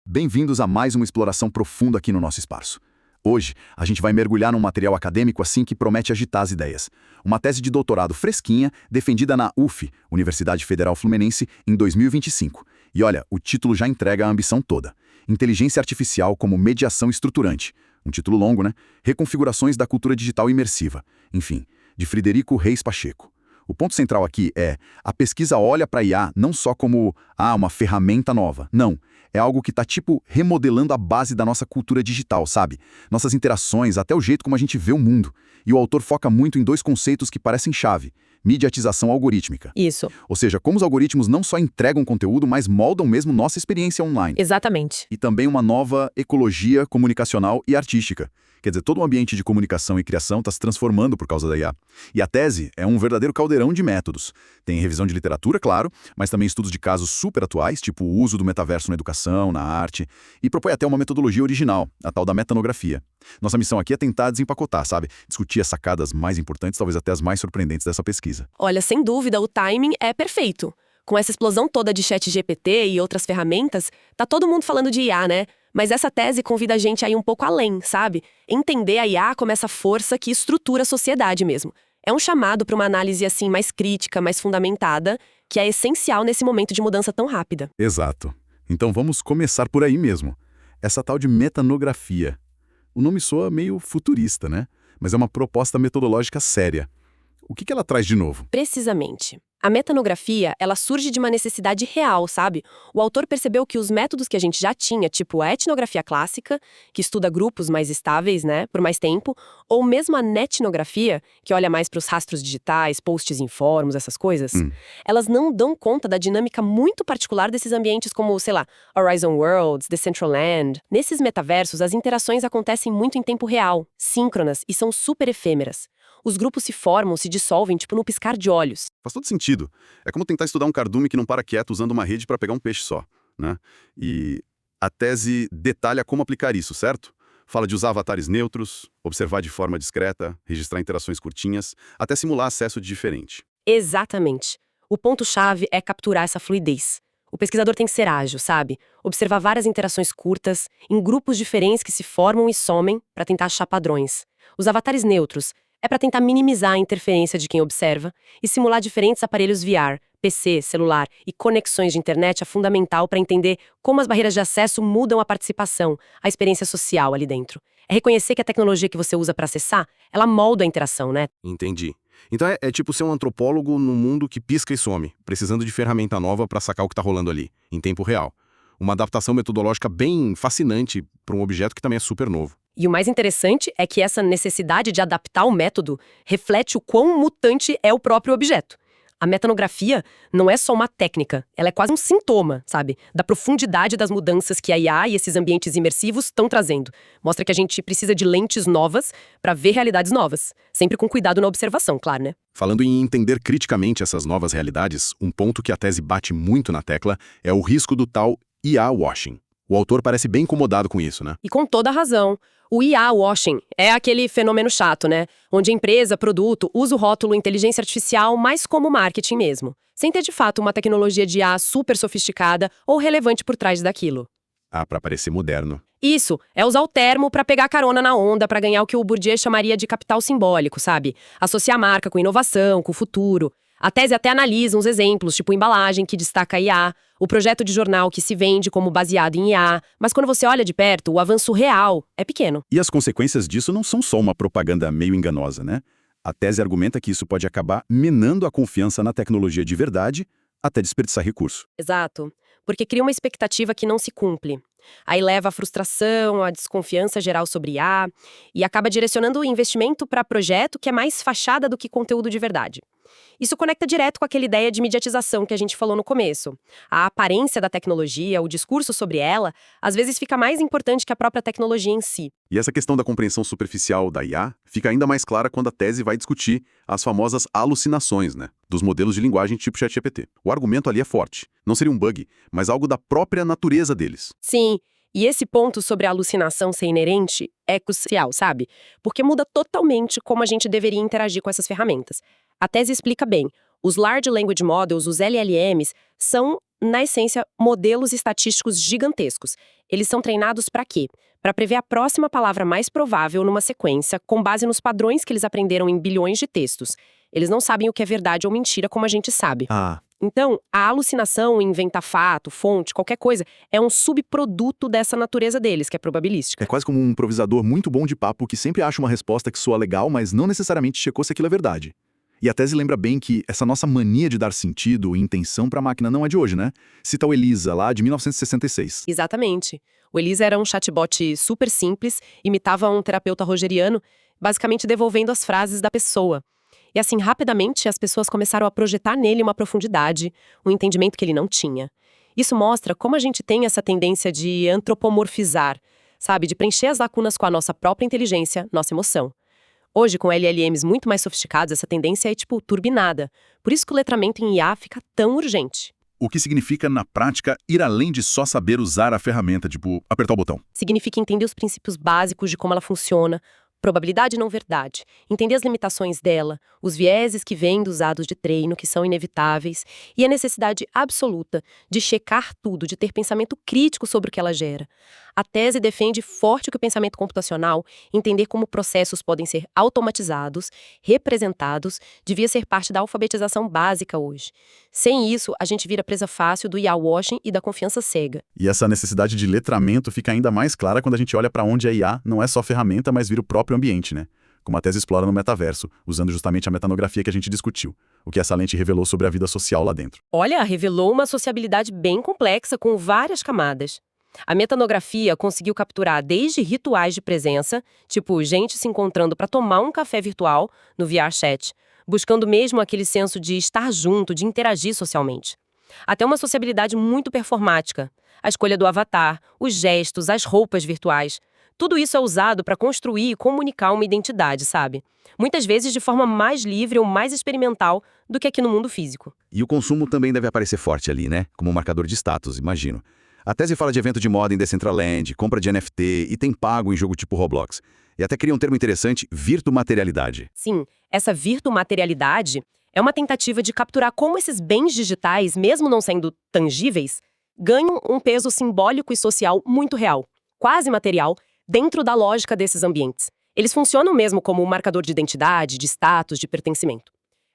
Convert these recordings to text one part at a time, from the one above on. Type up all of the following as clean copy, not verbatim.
Bem-vindos a mais uma exploração profunda aqui no nosso espaço. Hoje, a gente vai mergulhar num material acadêmico assim que promete agitar as ideias. Uma tese de doutorado fresquinha, defendida na UF, Universidade Federal Fluminense, em 2025. E olha, o título já entrega a ambição toda. Inteligência Artificial como Mediação Estruturante. Um título longo, né? Reconfigurações da Cultura Digital Imersiva. Enfim, de Frederico Reis Pacheco. O ponto central aqui é, a pesquisa olha para a IA não só como, uma ferramenta nova. Não, é algo que está remodelando a base da nossa cultura digital, sabe? Nossas interações, até o jeito como a gente vê o mundo. E o autor foca muito em dois conceitos que parecem chave. Mediatização algorítmica. Isso. Ou seja, como os algoritmos não só entregam conteúdo, mas moldam mesmo nossa experiência online. Exatamente. E também uma nova ecologia comunicacional e artística. Quer dizer, todo o ambiente de comunicação e criação está se transformando por causa da IA. E a tese é um verdadeiro caldeirão de métodos. Tem revisão de literatura, claro, mas também estudos de casos super atuais, tipo o uso do metaverso na educação, na arte, e propõe até uma metodologia original, a tal da metanografia. Nossa missão aqui é tentar desempacotar, sabe? Discutir as sacadas mais importantes, talvez até as mais surpreendentes dessa pesquisa. Olha, sem dúvida, o timing é perfeito. Com essa explosão toda de ChatGPT e outras ferramentas, tá todo mundo falando de IA, né? Mas essa tese convida a gente a ir um pouco além, sabe? Entender a IA como essa força que estrutura a sociedade mesmo. É um chamado para uma análise assim mais crítica, mais fundamentada, que é essencial nesse momento de mudança tão rápida. Exato. Então vamos começar por aí mesmo. Essa tal de metanografia. O nome soa meio futurista, né? Mas é uma proposta metodológica séria. O que ela traz de novo? Precisamente. A metanografia, ela surge de uma necessidade real, sabe? O autor percebeu que os métodos que a gente já tinha, tipo a etnografia clássica, que estuda grupos mais estáveis, né, por mais tempo, ou mesmo a netnografia, que olha mais para os rastros digitais, posts em fóruns, essas coisas, elas não dão conta da dinâmica muito particular desses ambientes como, sei lá, Horizon Worlds, Decentraland. Nesses metaversos, as interações acontecem muito em tempo real, síncronas e são super efêmeras. Os grupos se formam, se dissolvem, no piscar de olhos. Faz todo sentido. É como tentar estudar um cardume que não para quieto usando uma rede para pegar um peixe só, né? E a tese detalha como aplicar isso, certo? Fala de usar avatares neutros, observar de forma discreta, registrar interações curtinhas, até simular acesso de diferente. Exatamente. O ponto-chave é capturar essa fluidez. O pesquisador tem que ser ágil, sabe? Observar várias interações curtas, em grupos diferentes que se formam e somem para tentar achar padrões. Os avatares neutros é para tentar minimizar a interferência de quem observa e simular diferentes aparelhos VR, PC, celular e conexões de internet é fundamental para entender como as barreiras de acesso mudam a participação, a experiência social ali dentro. É reconhecer que a tecnologia que você usa para acessar, ela molda a interação, né? Entendi. Então é tipo ser um antropólogo num mundo que pisca e some, precisando de ferramenta nova para sacar o que tá rolando ali, em tempo real. Uma adaptação metodológica bem fascinante para um objeto que também é super novo. E o mais interessante é que essa necessidade de adaptar o método reflete o quão mutante é o próprio objeto. A metanografia não é só uma técnica, ela é quase um sintoma, sabe? Da profundidade das mudanças que a IA e esses ambientes imersivos estão trazendo. Mostra que a gente precisa de lentes novas para ver realidades novas. Sempre com cuidado na observação, claro, né? Falando em entender criticamente essas novas realidades, um ponto que a tese bate muito na tecla é o risco do tal IA washing. O autor parece bem incomodado com isso, né? E com toda a razão. O IA washing é aquele fenômeno chato, né? Onde a empresa, produto, usa o rótulo inteligência artificial mais como marketing mesmo, sem ter de fato uma tecnologia de IA super sofisticada ou relevante por trás daquilo. Para parecer moderno. Isso, é usar o termo pra pegar carona na onda, pra ganhar o que o Bourdieu chamaria de capital simbólico, sabe? Associar a marca com inovação, com o futuro. A tese até analisa uns exemplos, tipo embalagem que destaca IA, o projeto de jornal que se vende como baseado em IA, mas quando você olha de perto, o avanço real é pequeno. E as consequências disso não são só uma propaganda meio enganosa, né? A tese argumenta que isso pode acabar minando a confiança na tecnologia de verdade, até desperdiçar recurso. Exato, porque cria uma expectativa que não se cumpre. Aí leva à frustração, à desconfiança geral sobre IA e acaba direcionando o investimento para projeto que é mais fachada do que conteúdo de verdade. Isso conecta direto com aquela ideia de mediatização que a gente falou no começo. A aparência da tecnologia, o discurso sobre ela, às vezes fica mais importante que a própria tecnologia em si. E essa questão da compreensão superficial da IA fica ainda mais clara quando a tese vai discutir as famosas alucinações, né? Dos modelos de linguagem tipo ChatGPT. O argumento ali é forte. Não seria um bug, mas algo da própria natureza deles. Sim. E esse ponto sobre a alucinação ser inerente é crucial, sabe? Porque muda totalmente como a gente deveria interagir com essas ferramentas. A tese explica bem. Os Large Language Models, os LLMs, são na essência, modelos estatísticos gigantescos. Eles são treinados para quê? Para prever a próxima palavra mais provável numa sequência, com base nos padrões que eles aprenderam em bilhões de textos. Eles não sabem o que é verdade ou mentira como a gente sabe. Então, a alucinação em inventar fato, fonte, qualquer coisa, é um subproduto dessa natureza deles, que é probabilística. É quase como um improvisador muito bom de papo que sempre acha uma resposta que soa legal, mas não necessariamente checou se aquilo é verdade. E a tese lembra bem que essa nossa mania de dar sentido e intenção para a máquina não é de hoje, né? Cita o Elisa, lá de 1966. Exatamente. O Elisa era um chatbot super simples, imitava um terapeuta rogeriano, basicamente devolvendo as frases da pessoa. E assim, rapidamente, as pessoas começaram a projetar nele uma profundidade, um entendimento que ele não tinha. Isso mostra como a gente tem essa tendência de antropomorfizar, sabe? De preencher as lacunas com a nossa própria inteligência, nossa emoção. Hoje, com LLMs muito mais sofisticados, essa tendência é, turbinada. Por isso que o letramento em IA fica tão urgente. O que significa, na prática, ir além de só saber usar a ferramenta, apertar o botão. Significa entender os princípios básicos de como ela funciona, probabilidade e não verdade, entender as limitações dela, os vieses que vêm dos dados de treino, que são inevitáveis, e a necessidade absoluta de checar tudo, de ter pensamento crítico sobre o que ela gera. A tese defende forte que o pensamento computacional, entender como processos podem ser automatizados, representados, devia ser parte da alfabetização básica hoje. Sem isso, a gente vira presa fácil do IA washing e da confiança cega. E essa necessidade de letramento fica ainda mais clara quando a gente olha para onde a IA não é só ferramenta, mas vira o próprio ambiente, né? Como a tese explora no metaverso, usando justamente a metanografia que a gente discutiu, o que essa lente revelou sobre a vida social lá dentro. Olha, revelou uma sociabilidade bem complexa, com várias camadas. A metanografia conseguiu capturar desde rituais de presença, tipo gente se encontrando para tomar um café virtual no VR Chat, buscando mesmo aquele senso de estar junto, de interagir socialmente. Até uma sociabilidade muito performática. A escolha do avatar, os gestos, as roupas virtuais. Tudo isso é usado para construir e comunicar uma identidade, sabe? Muitas vezes de forma mais livre ou mais experimental do que aqui no mundo físico. E o consumo também deve aparecer forte ali, né? Como um marcador de status, imagino. A tese fala de evento de moda em Decentraland, compra de NFT, item pago em jogo tipo Roblox. E até cria um termo interessante, virtumaterialidade. Sim, essa virtumaterialidade é uma tentativa de capturar como esses bens digitais, mesmo não sendo tangíveis, ganham um peso simbólico e social muito real, quase material, dentro da lógica desses ambientes. Eles funcionam mesmo como um marcador de identidade, de status, de pertencimento.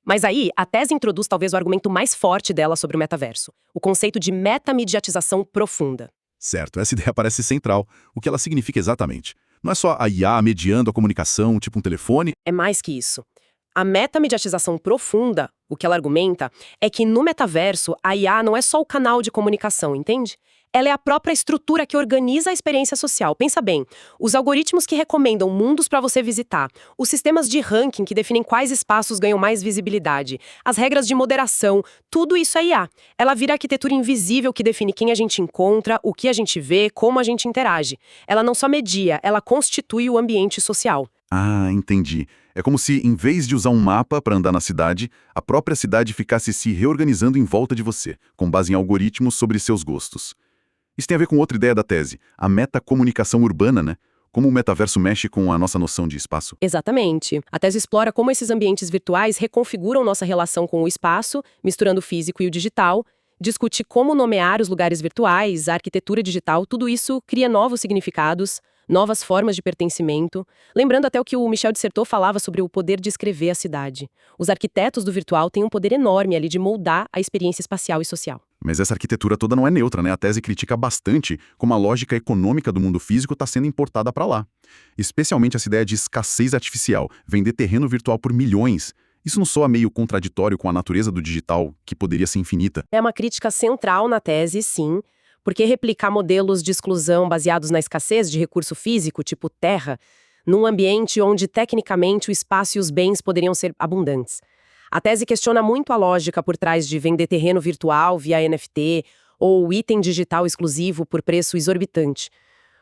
Mas aí, a tese introduz talvez o argumento mais forte dela sobre o metaverso, o conceito de metamediatização profunda. Certo, essa ideia parece central. O que ela significa exatamente? Não é só a IA mediando a comunicação, tipo um telefone? É mais que isso. A metamediatização profunda, o que ela argumenta, é que no metaverso, a IA não é só o canal de comunicação, entende? Ela é a própria estrutura que organiza a experiência social. Pensa bem, os algoritmos que recomendam mundos para você visitar, os sistemas de ranking que definem quais espaços ganham mais visibilidade, as regras de moderação, tudo isso é IA. Ela vira a arquitetura invisível que define quem a gente encontra, o que a gente vê, como a gente interage. Ela não só media, ela constitui o ambiente social. Ah, entendi. É como se, em vez de usar um mapa para andar na cidade, a própria cidade ficasse se reorganizando em volta de você, com base em algoritmos sobre seus gostos. Isso tem a ver com outra ideia da tese, a metacomunicação urbana, né? Como o metaverso mexe com a nossa noção de espaço. Exatamente. A tese explora como esses ambientes virtuais reconfiguram nossa relação com o espaço, misturando o físico e o digital, discute como nomear os lugares virtuais, a arquitetura digital, tudo isso cria novos significados, novas formas de pertencimento, lembrando até o que o Michel Dissertot falava sobre o poder de escrever a cidade. Os arquitetos do virtual têm um poder enorme ali de moldar a experiência espacial e social. Mas essa arquitetura toda não é neutra, né? A tese critica bastante como a lógica econômica do mundo físico está sendo importada para lá. Especialmente essa ideia de escassez artificial, vender terreno virtual por milhões. Isso não soa meio contraditório com a natureza do digital, que poderia ser infinita? É uma crítica central na tese, sim, porque replicar modelos de exclusão baseados na escassez de recurso físico, tipo terra, num ambiente onde tecnicamente o espaço e os bens poderiam ser abundantes. A tese questiona muito a lógica por trás de vender terreno virtual via NFT ou item digital exclusivo por preço exorbitante.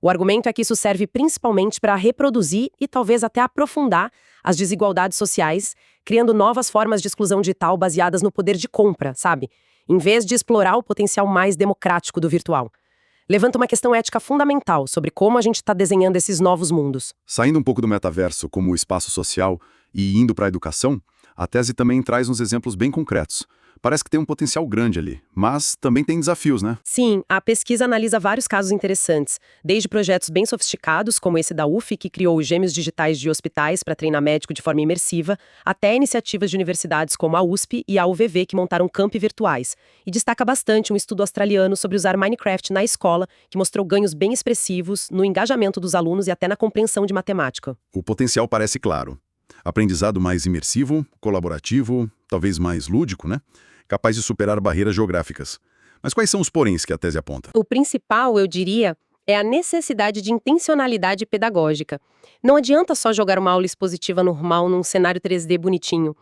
O argumento é que isso serve principalmente para reproduzir e talvez até aprofundar as desigualdades sociais, criando novas formas de exclusão digital baseadas no poder de compra, sabe? Em vez de explorar o potencial mais democrático do virtual. Levanta uma questão ética fundamental sobre como a gente está desenhando esses novos mundos. Saindo um pouco do metaverso como espaço social e indo para a educação, A tese também traz uns exemplos bem concretos. Parece que tem um potencial grande ali, mas também tem desafios, né? Sim, a pesquisa analisa vários casos interessantes, desde projetos bem sofisticados, como esse da UF, que criou os gêmeos digitais de hospitais para treinar médico de forma imersiva, até iniciativas de universidades como a USP e a UVV, que montaram campi virtuais. E destaca bastante um estudo australiano sobre usar Minecraft na escola, que mostrou ganhos bem expressivos no engajamento dos alunos e até na compreensão de matemática. O potencial parece claro. Aprendizado mais imersivo, colaborativo, talvez mais lúdico, né? Capaz de superar barreiras geográficas. Mas quais são os poréns que a tese aponta? O principal, eu diria, é a necessidade de intencionalidade pedagógica. Não adianta só jogar uma aula expositiva normal num cenário 3D bonitinho.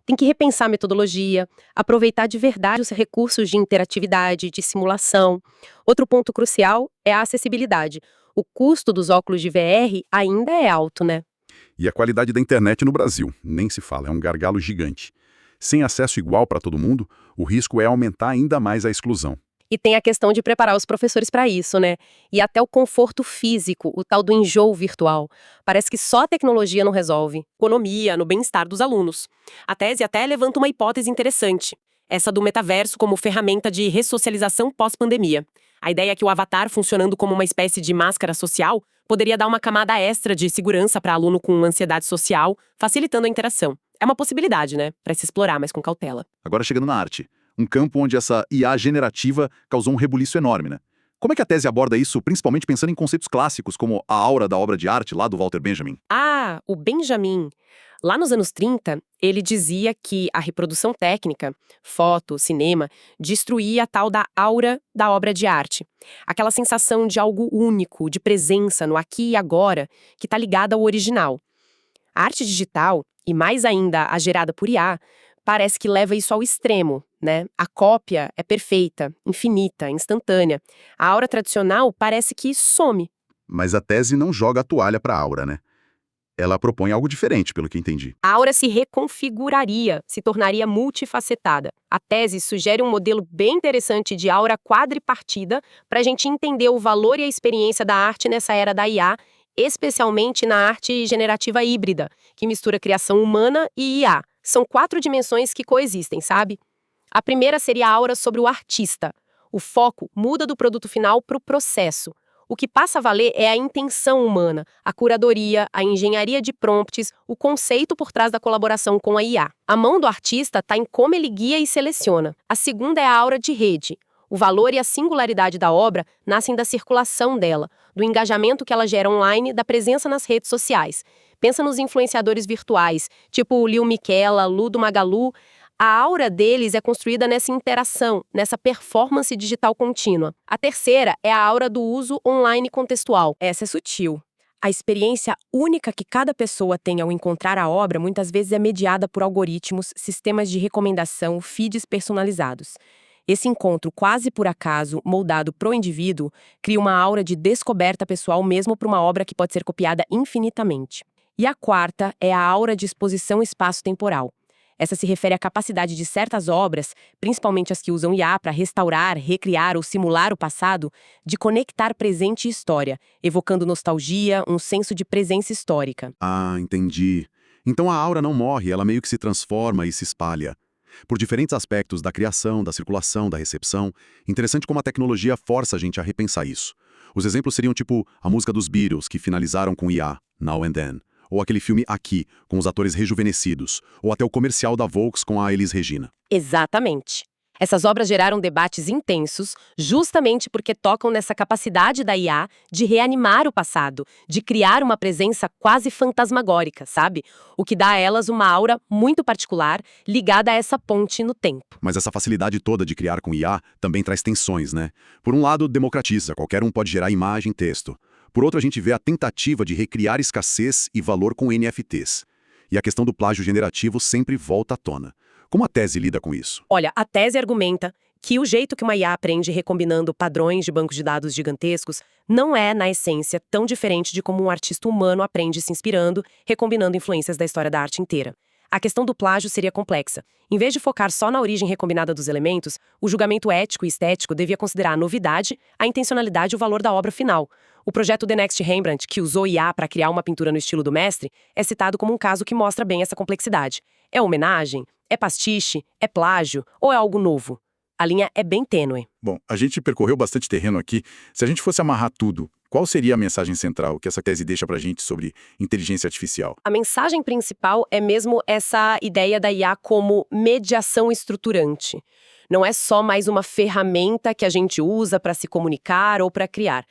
Tem que repensar a metodologia, aproveitar de verdade os recursos de interatividade, de simulação. Outro ponto crucial é a acessibilidade. O custo dos óculos de VR ainda é alto, né? E a qualidade da internet no Brasil, nem se fala, é um gargalo gigante. Sem acesso igual para todo mundo, o risco é aumentar ainda mais a exclusão. E tem a questão de preparar os professores para isso, né? E até o conforto físico, o tal do enjoo virtual. Parece que só a tecnologia não resolve. Economia, no bem-estar dos alunos. A tese até levanta uma hipótese interessante. Essa do metaverso como ferramenta de ressocialização pós-pandemia. A ideia é que o avatar, funcionando como uma espécie de máscara social, poderia dar uma camada extra de segurança para aluno com ansiedade social, facilitando a interação. É uma possibilidade, né? Para se explorar, mas com cautela. Agora chegando na arte, um campo onde essa IA generativa causou um rebuliço enorme, né? Como é que a tese aborda isso, principalmente pensando em conceitos clássicos, como a aura da obra de arte lá do Walter Benjamin? Ah, o Benjamin. Lá nos anos 30, ele dizia que a reprodução técnica, foto, cinema, destruía a tal da aura da obra de arte. Aquela sensação de algo único, de presença no aqui e agora, que está ligada ao original. A arte digital, e mais ainda a gerada por IA, parece que leva isso ao extremo, né? A cópia é perfeita, infinita, instantânea. A aura tradicional parece que some. Mas a tese não joga a toalha para a aura, né? Ela propõe algo diferente, pelo que entendi. A aura se reconfiguraria, se tornaria multifacetada. A tese sugere um modelo bem interessante de aura quadripartida para a gente entender o valor e a experiência da arte nessa era da IA, especialmente na arte generativa híbrida, que mistura criação humana e IA. São 4 dimensões que coexistem, sabe? A primeira seria a aura sobre o artista. O foco muda do produto final para o processo. O que passa a valer é a intenção humana, a curadoria, a engenharia de prompts, o conceito por trás da colaboração com a IA. A mão do artista está em como ele guia e seleciona. A segunda é a aura de rede. O valor e a singularidade da obra nascem da circulação dela, do engajamento que ela gera online, da presença nas redes sociais. Pensa nos influenciadores virtuais, tipo o Lil Miquela, Ludo Magalu. A aura deles é construída nessa interação, nessa performance digital contínua. A terceira é a aura do uso online contextual. Essa é sutil. A experiência única que cada pessoa tem ao encontrar a obra muitas vezes é mediada por algoritmos, sistemas de recomendação, feeds personalizados. Esse encontro quase por acaso, moldado pro indivíduo, cria uma aura de descoberta pessoal mesmo para uma obra que pode ser copiada infinitamente. E a quarta é a aura de exposição espaço-temporal. Essa se refere à capacidade de certas obras, principalmente as que usam IA para restaurar, recriar ou simular o passado, de conectar presente e história, evocando nostalgia, um senso de presença histórica. Ah, entendi. Então a aura não morre, ela meio que se transforma e se espalha. Por diferentes aspectos da criação, da circulação, da recepção, interessante como a tecnologia força a gente a repensar isso. Os exemplos seriam tipo a música dos Beatles, que finalizaram com IA, Now and Then, ou aquele filme Aqui, com os atores rejuvenescidos, ou até o comercial da Volks com a Elis Regina. Exatamente. Essas obras geraram debates intensos justamente porque tocam nessa capacidade da IA de reanimar o passado, de criar uma presença quase fantasmagórica, sabe? O que dá a elas uma aura muito particular ligada a essa ponte no tempo. Mas essa facilidade toda de criar com IA também traz tensões, né? Por um lado, democratiza, qualquer um pode gerar imagem e texto. Por outro, a gente vê a tentativa de recriar escassez e valor com NFTs. E a questão do plágio generativo sempre volta à tona. Como a tese lida com isso? Olha, a tese argumenta que o jeito que uma IA aprende recombinando padrões de bancos de dados gigantescos não é, na essência, tão diferente de como um artista humano aprende se inspirando, recombinando influências da história da arte inteira. a questão do plágio seria complexa. Em vez de focar só na origem recombinada dos elementos, o julgamento ético e estético devia considerar a novidade, a intencionalidade e o valor da obra final. O projeto The Next Rembrandt, que usou IA para criar uma pintura no estilo do mestre, é citado como um caso que mostra bem essa complexidade. É homenagem? É pastiche? É plágio? Ou é algo novo? A linha é bem tênue. Bom, a gente percorreu bastante terreno aqui. Se a gente fosse amarrar tudo, qual seria a mensagem central que essa tese deixa pra gente sobre inteligência artificial? A mensagem principal é mesmo essa ideia da IA como mediação estruturante. Não é só mais uma ferramenta que a gente usa para se comunicar ou para criar.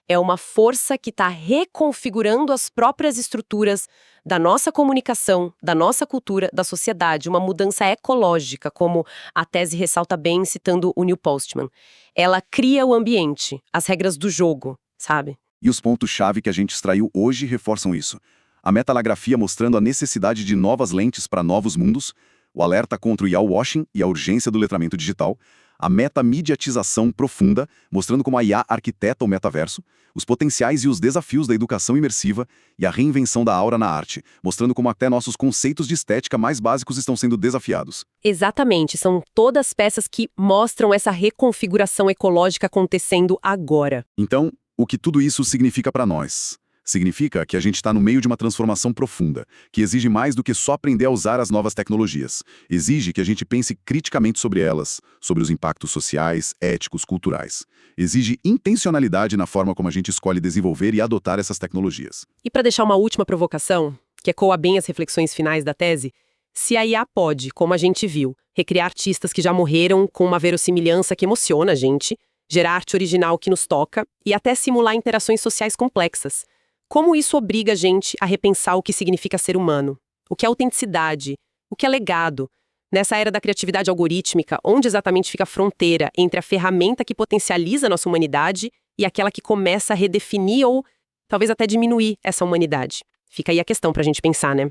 É uma força que está reconfigurando as próprias estruturas da nossa comunicação, da nossa cultura, da sociedade, uma mudança ecológica, como a tese ressalta bem citando o Neil Postman. Ela cria o ambiente, as regras do jogo, sabe? E os pontos-chave que a gente extraiu hoje reforçam isso. A metalografia mostrando a necessidade de novas lentes para novos mundos, o alerta contra o IA-washing e a urgência do letramento digital, a metamediatização profunda, mostrando como a IA arquiteta o metaverso, os potenciais e os desafios da educação imersiva e a reinvenção da aura na arte, mostrando como até nossos conceitos de estética mais básicos estão sendo desafiados. Exatamente, são todas peças que mostram essa reconfiguração ecológica acontecendo agora. Então, o que tudo isso significa para nós? Significa que a gente está no meio de uma transformação profunda, que exige mais do que só aprender a usar as novas tecnologias. Exige que a gente pense criticamente sobre elas, sobre os impactos sociais, éticos, culturais. Exige intencionalidade na forma como a gente escolhe desenvolver e adotar essas tecnologias. E para deixar uma última provocação, que ecoa bem as reflexões finais da tese, se a IA pode, como a gente viu, recriar artistas que já morreram com uma verossimilhança que emociona a gente, gerar arte original que nos toca e até simular interações sociais complexas, como isso obriga a gente a repensar o que significa ser humano? O que é autenticidade? O que é legado? Nessa era da criatividade algorítmica, onde exatamente fica a fronteira entre a ferramenta que potencializa a nossa humanidade e aquela que começa a redefinir ou talvez até diminuir essa humanidade? Fica aí a questão pra gente pensar, né?